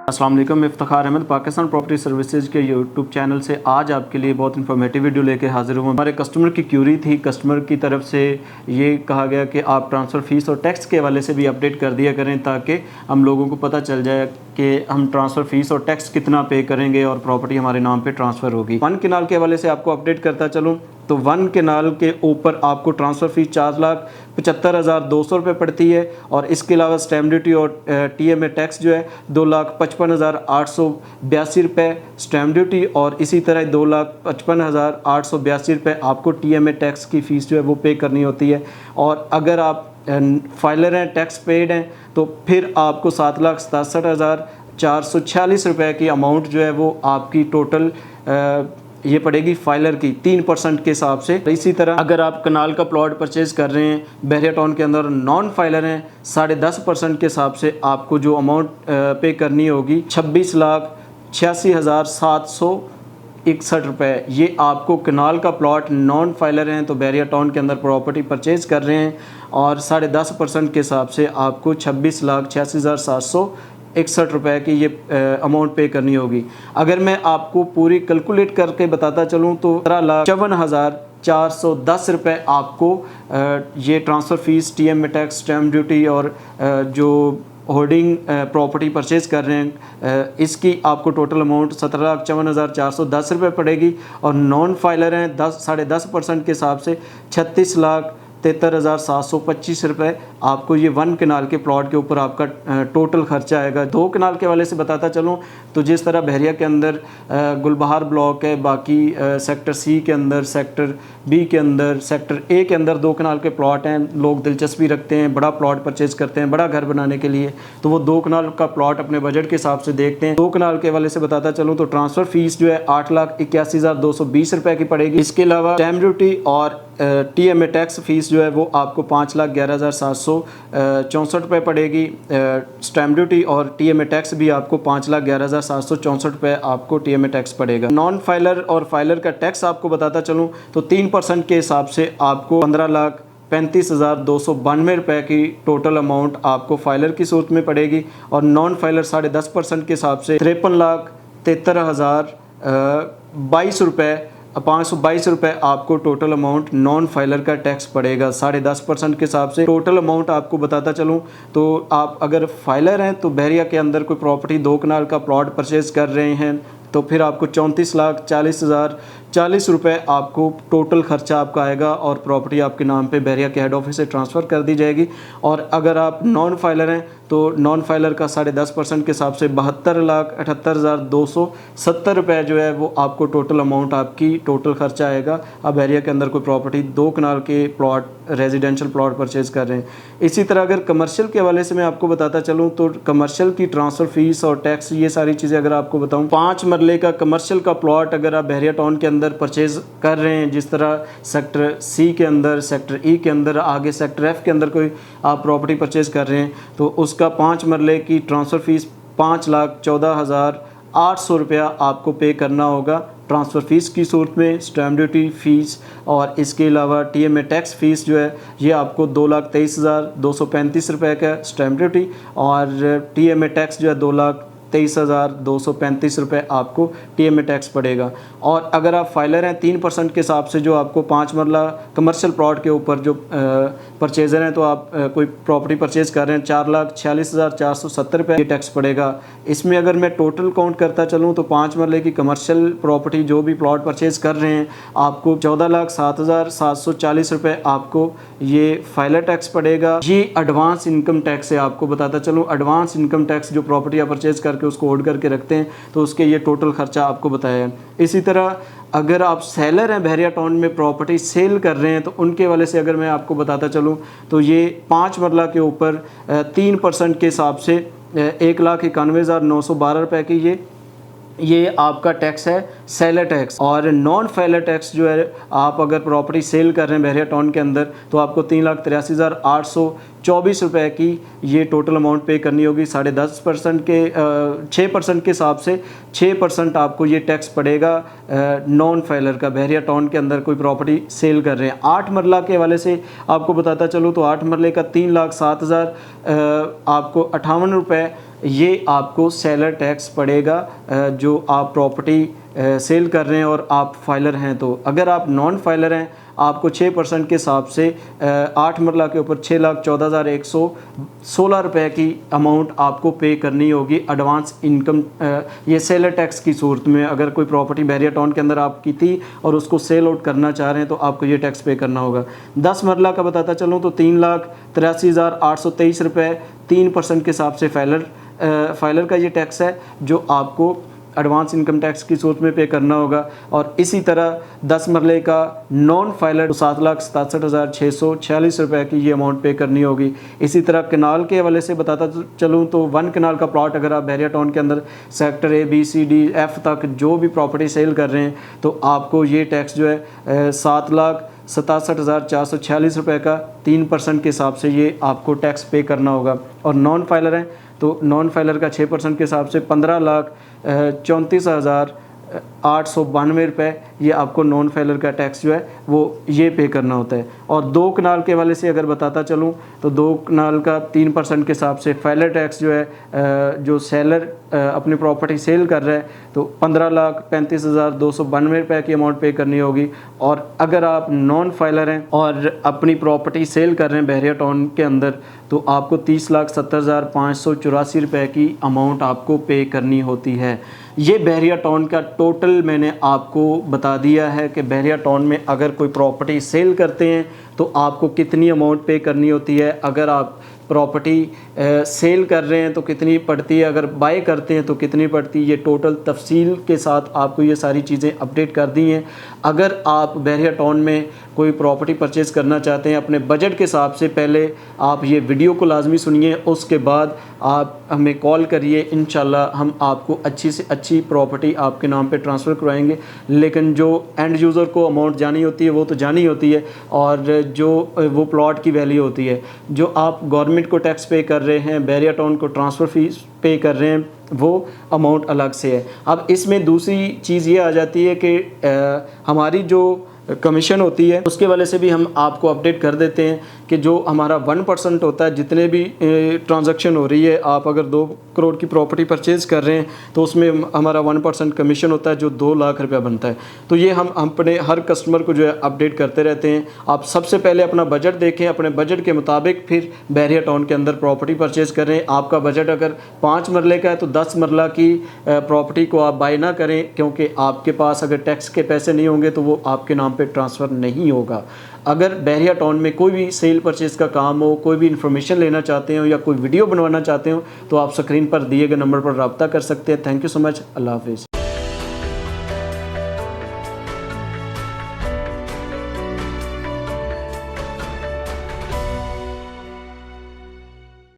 अस्सलाम वालेकुम। Iftikhar Ahmad Pakistan property services के यूट्यूब चैनल से आज आपके लिए बहुत इन्फॉर्मेटिव वीडियो लेके हाजिर हूँ। हमारे कस्टमर की क्यूरी थी, कस्टमर की तरफ से ये कहा गया कि आप ट्रांसफ़र फ़ीस और टैक्स के हवाले से भी अपडेट कर दिया करें ताकि हम लोगों को पता चल जाए कि हम ट्रांसफ़र फ़ीस और टैक्स कितना पे करेंगे और प्रॉपर्टी हमारे नाम पे ट्रांसफ़र होगी। वन केनाल के हवाले से आपको अपडेट करता चलूँ तो वन केनाल के ऊपर आपको ट्रांसफ़र फ़ीस 4,75,200 रुपये पड़ती है और इसके अलावा स्टैम्प ड्यूटी और TMA टैक्स जो है 2,55,882 रुपये स्टैम्प ड्यूटी और इसी तरह 2,55,882 रुपये आपको TMA टैक्स की फ़ीस जो है वो पे करनी होती है। और अगर आप फाइलर हैं, टैक्स पेड हैं, तो फिर आपको 7,67,446 रुपये की अमाउंट जो है वो आपकी टोटल ये पड़ेगी फाइलर की 3% के हिसाब से। इसी तरह अगर आप कनाल का प्लॉट परचेज़ कर रहे हैं बहरिया टाउन के अंदर, नॉन फाइलर हैं, 10.5% के हिसाब से आपको जो अमाउंट पे करनी होगी 26,86,761 रुपये। ये आपको कनाल का प्लॉट नॉन फाइलर हैं तो बहरिया टाउन के अंदर प्रॉपर्टी परचेज़ कर रहे हैं और 10.5% के हिसाब से आपको 26,86,761 रुपये की ये अमाउंट पे करनी होगी। अगर मैं आपको पूरी कैलकुलेट करके बताता चलूँ तो 17,5410 रुपये आपको ये transfer fees, TMA tax, stamp duty और जो होल्डिंग प्रॉपर्टी परचेज़ कर रहे हैं इसकी आपको टोटल अमाउंट 17,54,410 रुपये पड़ेगी। और नॉन फाइलर हैं 10.5% के हिसाब से 36,73,725 रुपये आपको ये वन कनाल के प्लॉट के ऊपर आपका टोटल खर्चा आएगा। दो कनाल के वाले से बताता चलूँ तो जिस तरह बहरिया के अंदर गुलबहार ब्लॉक है, बाकी सेक्टर C के अंदर, सेक्टर B के अंदर, सेक्टर A के अंदर 2 कनाल के प्लॉट हैं। लोग दिलचस्पी रखते हैं, बड़ा प्लॉट परचेज़ करते हैं बड़ा घर बनाने के लिए, तो वो 2 कनाल का प्लॉट अपने बजट के हिसाब से देखते हैं। 2 कनाल के वाले से बताता चलूँ तो ट्रांसफ़र फ़ीस जो है 8,81,220 रुपये की पड़ेगी। इसके अलावा स्टैम्प ड्यूटी और TMA टैक्स फ़ीस जो है वो आपको 5,11,764 रुपये पड़ेगी। स्टैम्प ड्यूटी और TMA टैक्स भी आपको 5,11,764 रुपये आपको TMA टैक्स पड़ेगा। नॉन फाइलर और फाइलर का टैक्स आपको बताता चलूँ तो 3% के हिसाब से आपको 15,35,292 रुपये की टोटल अमाउंट आपको फाइलर की सूरत में पड़ेगी और नॉन फाइलर 10.5% के हिसाब से 53,73,022 रुपये 522 रुपये आपको टोटल अमाउंट नॉन फाइलर का टैक्स पड़ेगा। 10.5% के हिसाब से टोटल अमाउंट आपको बताता चलूँ तो आप अगर फाइलर हैं तो बहरिया के अंदर कोई प्रॉपर्टी 2 कनाल का प्लॉट परचेज़ कर रहे हैं तो फिर आपको 34,40,040 रुपये आपको टोटल खर्चा आपका आएगा और प्रॉपर्टी आपके नाम पे बहरिया के हेड ऑफिस से ट्रांसफ़र कर दी जाएगी। और अगर आप नॉन फाइलर हैं तो नॉन फाइलर का 10.5% के हिसाब से 72,78,270 रुपये जो है वो आपको टोटल अमाउंट आपकी टोटल खर्चा आएगा। अब बहरिया के अंदर कोई प्रॉपर्टी 2 कनाल के प्लॉट, रेजिडेंशियल प्लॉट परचेज़ कर रहे हैं। इसी तरह अगर कमर्शियल के हवाले से मैं आपको बताता चलूँ तो कमर्शियल की ट्रांसफ़र फ़ीस और टैक्स, ये सारी चीज़ें अगर आपको बताऊँ, 5 मरले का कमर्शियल का प्लॉट अगर आप बहरिया टाउन के अंदर परचेज़ कर रहे हैं, जिस तरह सेक्टर C के अंदर, सेक्टर E के अंदर, आगे सेक्टर F के अंदर कोई आप प्रॉपर्टी परचेज़ कर रहे हैं तो उसका 5 मरले की ट्रांसफ़र फ़ीस 5,14,800 रुपया आपको पे करना होगा ट्रांसफ़र फ़ीस की सूरत में। स्टैम्प ड्यूटी फ़ीस और इसके अलावा TMA टैक्स फ़ीस जो है ये आपको 2,23,235 रुपये का स्टैम्प ड्यूटी और TMA टैक्स जो है 2,23,235 रुपये आपको TMA टैक्स पड़ेगा। और अगर आप फाइलर हैं 3% के हिसाब से जो आपको 5 मरला कमर्शियल प्लॉट के ऊपर जो परचेज़र हैं तो आप कोई प्रॉपर्टी परचेज़ कर रहे हैं 4,46,470 रुपये ये टैक्स पड़ेगा। इसमें अगर मैं टोटल काउंट करता चलूँ तो 5 मरले की कमर्शियल प्रॉपर्टी जो भी प्लॉट परचेज़ कर रहे हैं आपको 14,07,740 रुपये आपको ये फाइलर टैक्स पड़ेगा। ये एडवांस इनकम टैक्स है। आपको बताता चलूँ एडवांस इनकम टैक्स जो प्रॉपर्टी आप परचेज़ करके उसको होल्ड करके रखते हैं तो उसके ये टोटल खर्चा आपको बताया है। इसी तरह अगर आप सेलर हैं, बहरिया टाउन में प्रॉपर्टी सेल कर रहे हैं तो उनके वाले से अगर मैं आपको बताता चलूँ तो ये 5 मरला के ऊपर 3% के हिसाब से 1,91,912 रुपये की ये आपका टैक्स है, सेलर टैक्स। और नॉन फाइलर टैक्स जो है आप अगर प्रॉपर्टी सेल कर रहे हैं बहरिया टाउन के अंदर तो आपको 3,83,824 रुपये की ये टोटल अमाउंट पे करनी होगी। 10.5% के 6% के हिसाब से 6% आपको ये टैक्स पड़ेगा नॉन फाइलर का। बहरिया टाउन के अंदर कोई प्रॉपर्टी सेल कर रहे हैं 8 मरला के वाले से आपको बताता चलूँ तो 8 मरले का 3,07,000 आपको 58 रुपये ये आपको सेलर टैक्स पड़ेगा जो आप प्रॉपर्टी सेल कर रहे हैं और आप फाइलर हैं। तो अगर आप नॉन फाइलर हैं, आपको 6% के हिसाब से 8 मरला के ऊपर 6,14,116 रुपये की अमाउंट आपको पे करनी होगी एडवांस इनकम, ये सेलर टैक्स की सूरत में। अगर कोई प्रॉपर्टी बहरिया टाउन के अंदर आपकी थी और उसको सेल आउट करना चाह रहे हैं तो आपको ये टैक्स पे करना होगा। 10 मरला का बताता चलूँ तो 3,83,823 रुपये 3% के हिसाब से फाइलर का ये टैक्स है जो आपको एडवांस इनकम टैक्स की सूरत में पे करना होगा। और इसी तरह 10 मरले का नॉन फाइलर 7,67,646 रुपये की ये अमाउंट पे करनी होगी। इसी तरह कनाल के हवाले से बताता चलूँ तो 1 कनाल का प्लॉट अगर आप बहरिया टाउन के अंदर sector A, B, C, D, F तक जो भी प्रॉपर्टी सेल कर रहे हैं तो आपको ये टैक्स जो है 7,67,446 रुपये का 3% के हिसाब से ये आपको टैक्स पे करना होगा। और नॉन फाइलर हैं तो नॉन फाइलर का 6% के हिसाब से 15,34,892 रुपये ये आपको नॉन फाइलर का टैक्स जो है वो ये पे करना होता है। और 2 कनाल के वाले से अगर बताता चलूँ तो 2 कनाल का 3% के हिसाब से फाइलर टैक्स जो है जो सेलर अपनी प्रॉपर्टी सेल कर रहा है तो 15,35,292 रुपये की अमाउंट पे करनी होगी। और अगर आप नॉन फाइलर हैं और अपनी प्रॉपर्टी सेल कर रहे हैं बहरिया टाउन के अंदर तो आपको 30,70,584 रुपये की अमाउंट आपको पे करनी होती है। ये बहरिया टाउन का टोटल मैंने आपको बता दिया है कि बहरिया टाउन में अगर कोई प्रॉपर्टी सेल करते हैं तो आपको कितनी अमाउंट पे करनी होती है, अगर आप प्रॉपर्टी सेल कर रहे हैं तो कितनी पड़ती है, अगर बाय करते हैं तो कितनी पड़ती है। ये टोटल तफसील के साथ आपको ये सारी चीज़ें अपडेट कर दी हैं। अगर आप बहरिया टाउन में कोई प्रॉपर्टी परचेज़ करना चाहते हैं अपने बजट के हिसाब से, पहले आप ये वीडियो को लाजमी सुनिए, उसके बाद आप हमें कॉल करिए। इंशाल्लाह हम आपको अच्छी से अच्छी प्रॉपर्टी आपके नाम पे ट्रांसफ़र करवाएंगे। लेकिन जो एंड यूज़र को अमाउंट जानी होती है वो तो जानी होती है, और जो वो प्लॉट की वैल्यू होती है, जो आप गवर्नमेंट को टैक्स पे कर रहे हैं, बहरिया टाउन को ट्रांसफ़र फ़ीस पे कर रहे हैं, वो अमाउंट अलग से है। अब इसमें दूसरी चीज़ ये आ जाती है कि हमारी जो कमीशन होती है उसके वाले से भी हम आपको अपडेट कर देते हैं कि जो हमारा 1% होता है जितने भी ट्रांजैक्शन हो रही है, आप अगर 2 करोड़ की प्रॉपर्टी परचेज़ कर रहे हैं तो उसमें हमारा 1% कमीशन होता है जो 2 लाख रुपया बनता है। तो ये हम अपने हर कस्टमर को जो है अपडेट करते रहते हैं। आप सबसे पहले अपना बजट देखें, अपने बजट के मुताबिक फिर बहरिया टाउन के अंदर प्रॉपर्टी परचेज़ करें। आपका बजट अगर 5 मरले का है तो 10 मरला की प्रॉपर्टी को आप बाय ना करें, क्योंकि आपके पास अगर टैक्स के पैसे नहीं होंगे तो वो आपके नाम पे ट्रांसफ़र नहीं होगा। अगर बहरिया टाउन में कोई भी सेल परचेज़ का काम हो, कोई भी इन्फॉर्मेशन लेना चाहते हो या कोई वीडियो बनवाना चाहते हो तो आप स्क्रीन पर दिए गए नंबर पर रब्ता कर सकते हैं। Thank you so much. अल्लाह हाफिज़।